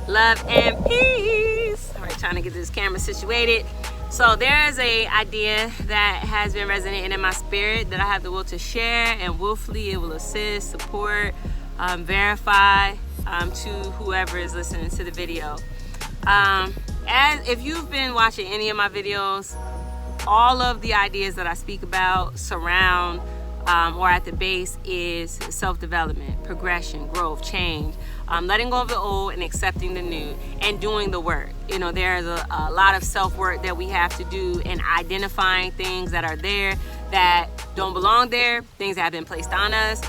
Love and peace. All right, trying to get this camera situated. So there is a idea that has been resonating in my spirit that I have the will to share, and willfully it will assist, support, verify to whoever is listening to the video. As if you've been watching any of my videos, all of the ideas that I speak about surround or at the base is self-development, progression, growth, change, letting go of the old and accepting the new, and doing the work. You know, there's a lot of self-work that we have to do in identifying things that are there that don't belong there, things that have been placed on us,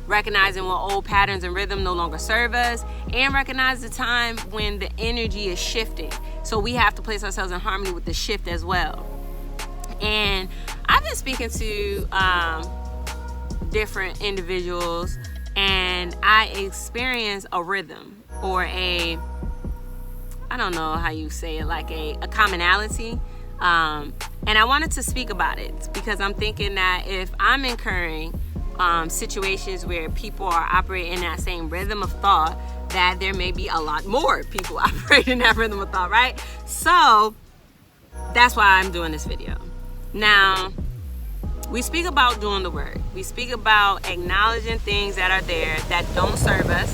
recognizing what old patterns and rhythm no longer serve us, and recognize the time when the energy is shifting. So we have to place ourselves in harmony with the shift as well. And I've been speaking to different individuals, and I experience a rhythm or I don't know how you say it, like a commonality. And I wanted to speak about it because I'm thinking that if I'm incurring situations where people are operating in that same rhythm of thought, that there may be a lot more people operating in that rhythm of thought, right? So that's why I'm doing this video. Now, we speak about doing the work. We speak about acknowledging things that are there that don't serve us.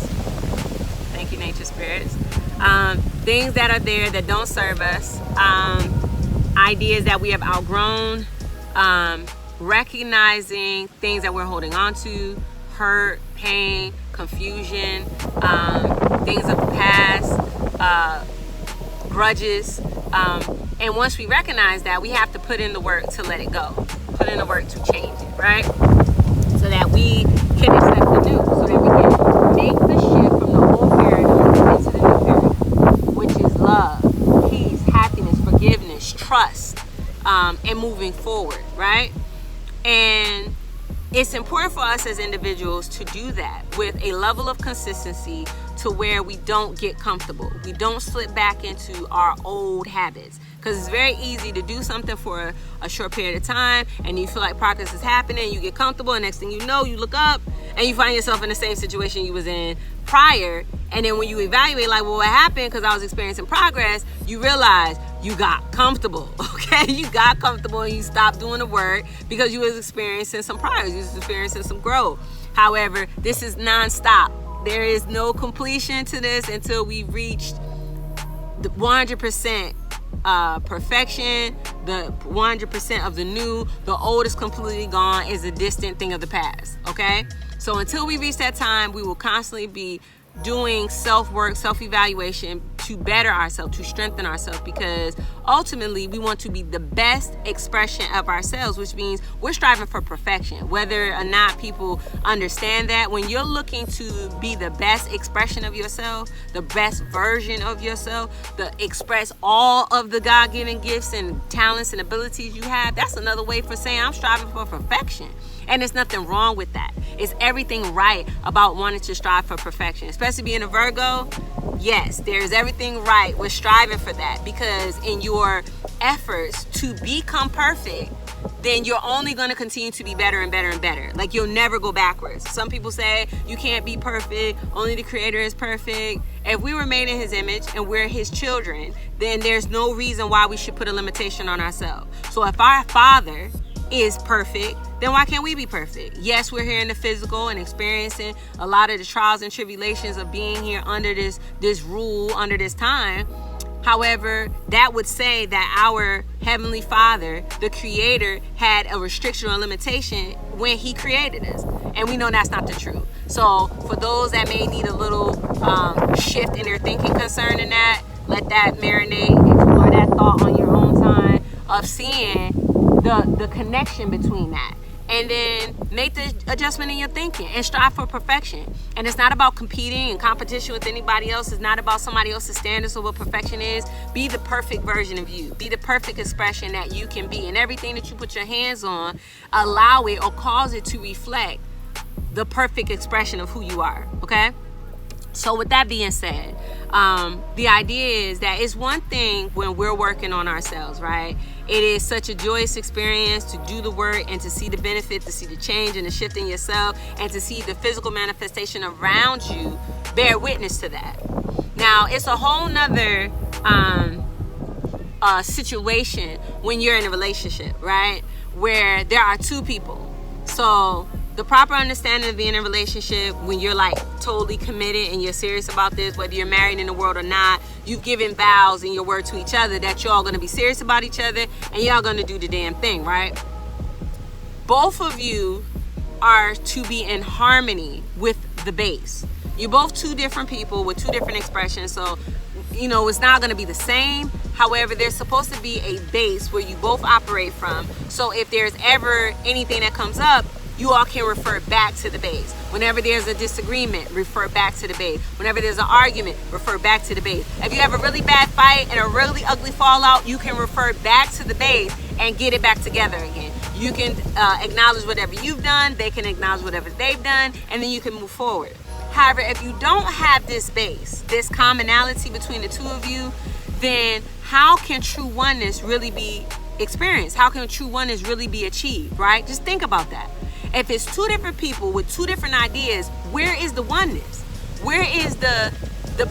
Thank you, nature spirits. Things that are there that don't serve us. Ideas that we have outgrown. Recognizing things that we're holding on to. Hurt, pain, confusion. Things of the past. Grudges. And once we recognize that, we have to put in the work to let it go. Put in the work to change it, right? So that we can accept the new. So that we can make the shift from the old paradigm into the new paradigm, which is love, peace, happiness, forgiveness, trust, and moving forward, right? And it's important for us as individuals to do that with a level of consistency to where we don't get comfortable. We don't slip back into our old habits. Because it's very easy to do something for a short period of time and you feel like progress is happening, you get comfortable, and next thing you know, you look up and you find yourself in the same situation you was in prior. And then when you evaluate, like, well, what happened? Because I was experiencing progress, you realize you got comfortable, okay? You got comfortable and you stopped doing the work because you was experiencing some progress, you was experiencing some growth. However, this is nonstop. There is no completion to this until we reached the 100% perfection, the 100% of the new. The old is completely gone, is a distant thing of the past, okay? So until we reach that time, we will constantly be doing self-work, self-evaluation to better ourselves, to strengthen ourselves, because ultimately we want to be the best expression of ourselves, which means we're striving for perfection. Whether or not people understand that, when you're looking to be the best expression of yourself, the best version of yourself, to express all of the God-given gifts and talents and abilities you have, that's another way for saying I'm striving for perfection. And there's nothing wrong with that. It's everything right about wanting to strive for perfection. Especially being a Virgo, yes, there's everything right with striving for that. Because in your efforts to become perfect, then you're only going to continue to be better and better and better. Like, you'll never go backwards. Some people say you can't be perfect, only the Creator is perfect. If we were made in His image and we're His children, then there's no reason why we should put a limitation on ourselves. So if our Father is perfect, then why can't we be perfect? Yes, we're here in the physical and experiencing a lot of the trials and tribulations of being here under this rule, under this time. However, that would say that our Heavenly Father, the Creator, had a restriction or limitation when He created us. And we know that's not the truth. So for those that may need a little shift in their thinking concerning that, let that marinate, explore that thought on your own time of seeing the connection between that. And then make the adjustment in your thinking and strive for perfection. And it's not about competing and competition with anybody else. It's not about somebody else's standards of what perfection is. Be the perfect version of you. Be the perfect expression that you can be. And everything that you put your hands on, allow it or cause it to reflect the perfect expression of who you are. Okay? So with that being said, the idea is that it's one thing when we're working on ourselves, right? It is such a joyous experience to do the work and to see the benefit, to see the change and the shift in yourself, and to see the physical manifestation around you bear witness to that. Now, it's a whole nother situation when you're in a relationship, right? Where there are two people. So the proper understanding of being in a relationship, when you're like totally committed and you're serious about this, whether you're married in the world or not, you've given vows in your word to each other that you're all going to be serious about each other and y'all going to do the damn thing, right? Both of you are to be in harmony with the base. You're both two different people with two different expressions, so it's not going to be the same. However, there's supposed to be a base where you both operate from. So if there's ever anything that comes up, you all can refer back to the base. Whenever there's a disagreement, refer back to the base. Whenever there's an argument, refer back to the base. If you have a really bad fight and a really ugly fallout, you can refer back to the base and get it back together again. You can acknowledge whatever you've done, they can acknowledge whatever they've done, and then you can move forward. However, if you don't have this base, this commonality between the two of you, then how can true oneness really be experienced? How can true oneness really be achieved, right? Just think about that. If it's two different people with two different ideas, where is the oneness? Where is the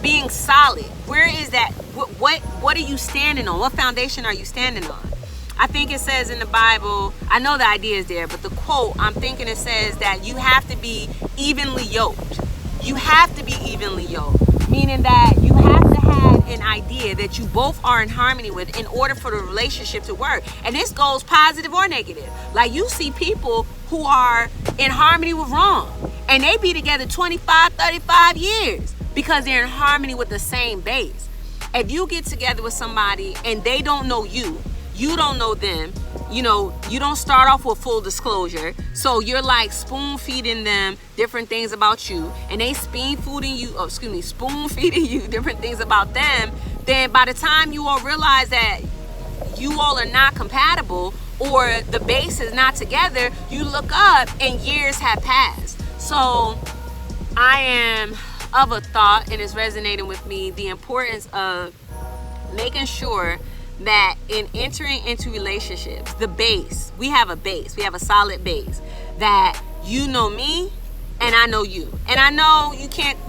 being solid? Where is that? What are you standing on? What foundation are you standing on? I think it says in the Bible, I know the idea is there, but the quote, I'm thinking it says that you have to be evenly yoked. You have to be evenly yoked, meaning that you have to have an idea that you both are in harmony with in order for the relationship to work. And this goes positive or negative. Like, you see people who are in harmony with wrong, and they be together 25, 35 years because they're in harmony with the same base. If you get together with somebody and they don't know you, you don't know them, you don't start off with full disclosure, so you're like spoon feeding them different things about you, and they spoon feeding you different things about them, then by the time you all realize that you all are not compatible or the base is not together, you look up and years have passed. So I am of a thought, and it's resonating with me, the importance of making sure that in entering into relationships, the base, we have a solid base, that you know me and I know you. And I know you can't,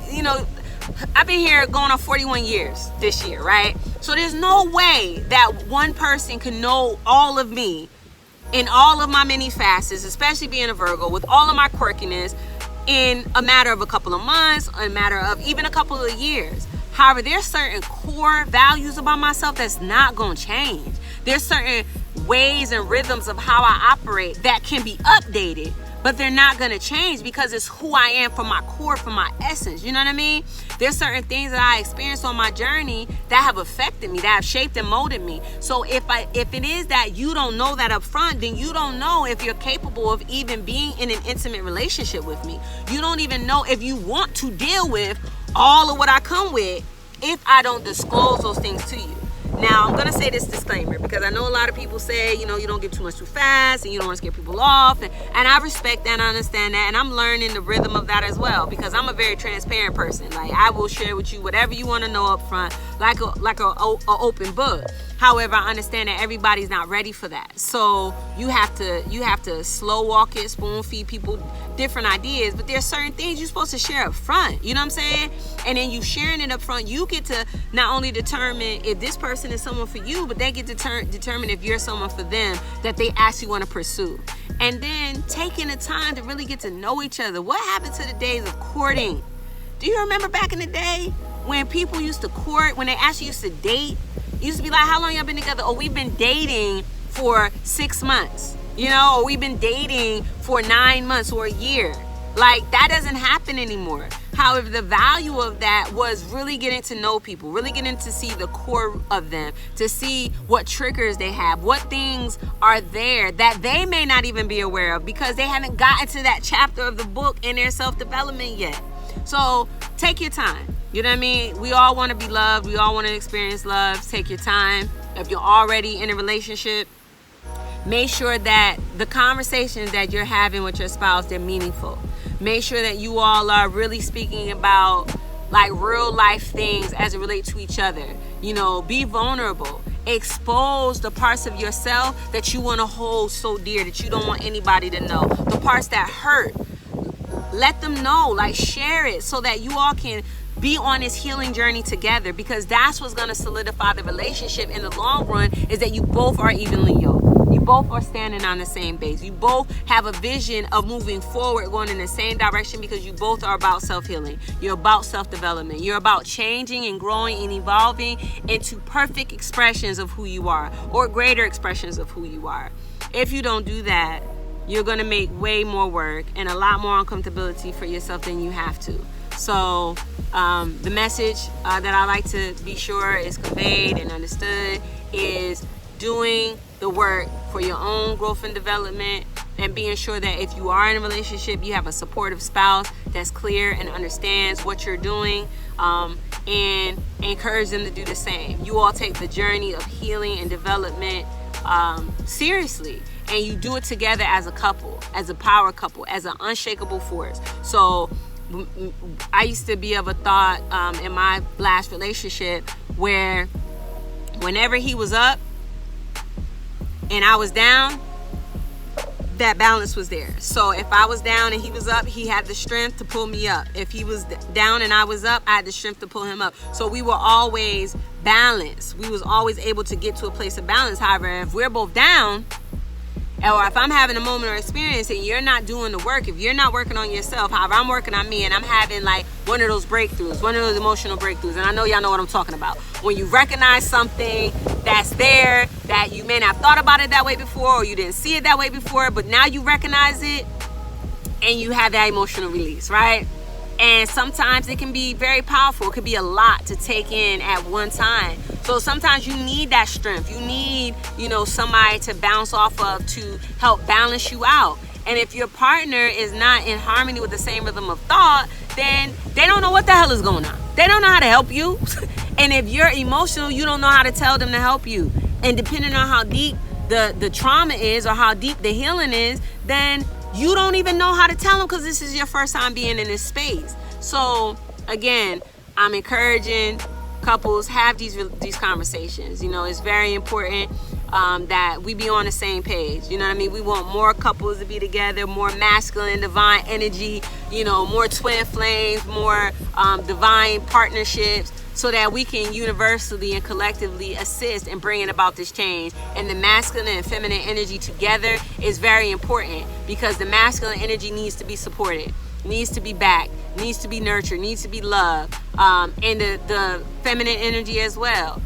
I've been here going on 41 years this year, right? So there's no way that one person can know all of me in all of my many facets, especially being a Virgo, with all of my quirkiness, in a matter of a couple of months, a matter of even a couple of years. However, there's certain core values about myself that's not going to change. There's certain ways and rhythms of how I operate that can be updated, but they're not going to change because it's who I am from my core, from my essence. You know what I mean? There's certain things that I experienced on my journey that have affected me, that have shaped and molded me. So if it is that you don't know that up front, then you don't know if you're capable of even being in an intimate relationship with me. You don't even know if you want to deal with all of what I come with if I don't disclose those things to you. Now, I'm going to say this disclaimer because I know a lot of people say, you don't give too much too fast and you don't want to scare people off. And I respect that, I understand that. And I'm learning the rhythm of that as well because I'm a very transparent person. Like, I will share with you whatever you want to know up front, like a open book. However, I understand that everybody's not ready for that. So you have to slow walk it, spoon feed people different ideas. But there's certain things you're supposed to share up front. You know what I'm saying? And then you sharing it up front, you get to not only determine if this person is someone for you, but they get to determine if you're someone for them that they actually want to pursue. And then taking the time to really get to know each other. What happened to the days of courting? Do you remember back in the day when people used to court, when they actually used to date? It used to be like, how long y'all been together? Oh, we've been dating for 6 months, or we've been dating for 9 months or a year. Like, that doesn't happen anymore. However, the value of that was really getting to know people, really getting to see the core of them, to see what triggers they have, what things are there that they may not even be aware of because they haven't gotten to that chapter of the book in their self-development yet. So take your time. You know what I mean? We all want to be loved. We all want to experience love. Take your time. If you're already in a relationship, make sure that the conversations that you're having with your spouse, they're meaningful. Make sure that you all are really speaking about like real life things as it relates to each other. Be vulnerable. Expose the parts of yourself that you want to hold so dear that you don't want anybody to know. The parts that hurt. Let them know, like share it so that you all can be on this healing journey together, because that's what's going to solidify the relationship in the long run, is that you both are evenly yoked. You both are standing on the same base. You both have a vision of moving forward, going in the same direction, because you both are about self-healing. You're about self-development. You're about changing and growing and evolving into perfect expressions of who you are, or greater expressions of who you are. If you don't do that, you're going to make way more work and a lot more uncomfortability for yourself than you have to. So the message that I like to be sure is conveyed and understood is doing the work for your own growth and development, and being sure that if you are in a relationship, you have a supportive spouse that's clear and understands what you're doing, and encourage them to do the same. You all take the journey of healing and development seriously, and you do it together as a couple, as a power couple, as an unshakable force. So I used to be of a thought in my last relationship where whenever he was up and I was down, that balance was there. So if I was down and he was up, he had the strength to pull me up. If he was down and I was up, I had the strength to pull him up. So we were always balanced. We was always able to get to a place of balance. However, if we're both down, or if I'm having a moment or experience and you're not doing the work, if you're not working on yourself, however, I'm working on me and I'm having like one of those breakthroughs, one of those emotional breakthroughs. And I know y'all know what I'm talking about. When you recognize something that's there, that you may not have thought about it that way before, or you didn't see it that way before, but now you recognize it and you have that emotional release, right? And sometimes it can be very powerful. It could be a lot to take in at one time. So sometimes you need that strength. You need, somebody to bounce off of to help balance you out. And if your partner is not in harmony with the same rhythm of thought, then they don't know what the hell is going on. They don't know how to help you. And if you're emotional, you don't know how to tell them to help you. And depending on how deep the trauma is or how deep the healing is, then you don't even know how to tell them, because this is your first time being in this space. So again, I'm encouraging couples, have these conversations. It's very important that we be on the same page. You know what I mean? We want more couples to be together, more masculine, divine energy, more twin flames, more divine partnerships, so that we can universally and collectively assist in bringing about this change. And the masculine and feminine energy together is very important, because the masculine energy needs to be supported, needs to be backed, needs to be nurtured, needs to be loved. And the feminine energy as well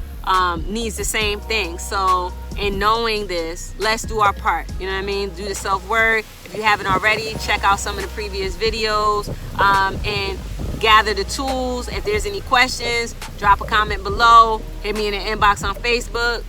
needs the same thing. So in knowing this, let's do our part. You know what I mean? Do the self-work. If you haven't already, check out some of the previous videos and gather the tools. If there's any questions, drop a comment below. Hit me in the inbox on Facebook.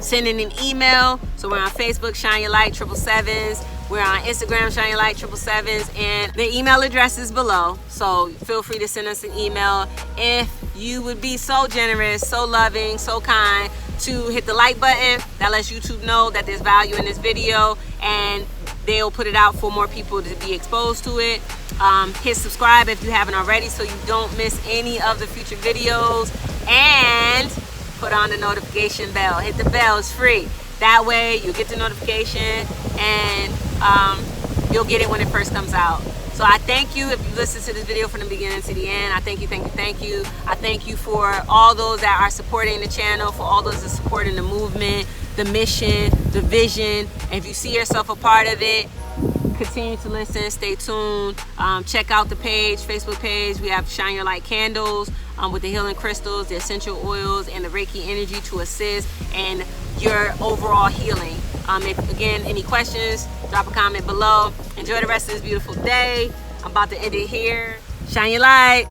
Send in an email. So we're on Facebook, Shine Your Light 777s. We're on Instagram, Shine Your Light 777s, and the email address is below. So feel free to send us an email. If you would be so generous, so loving, so kind to hit the like button, that lets YouTube know that there's value in this video, and they'll put it out for more people to be exposed to it. Hit subscribe if you haven't already, so you don't miss any of the future videos, and put on the notification bell. Hit the bell, it's free. That way you'll get the notification, and you'll get it when it first comes out. So I thank you if you listened to this video from the beginning to the end. I thank you, thank you, thank you. I thank you for all those that are supporting the channel, for all those that are supporting the movement, the mission, the vision. And if you see yourself a part of it, continue to listen, stay tuned. Check out the page, Facebook page. We have Shine Your Light candles with the healing crystals, the essential oils, and the Reiki energy to assist in your overall healing. If, again, any questions, drop a comment below. Enjoy the rest of this beautiful day. I'm about to end it here. Shine your light.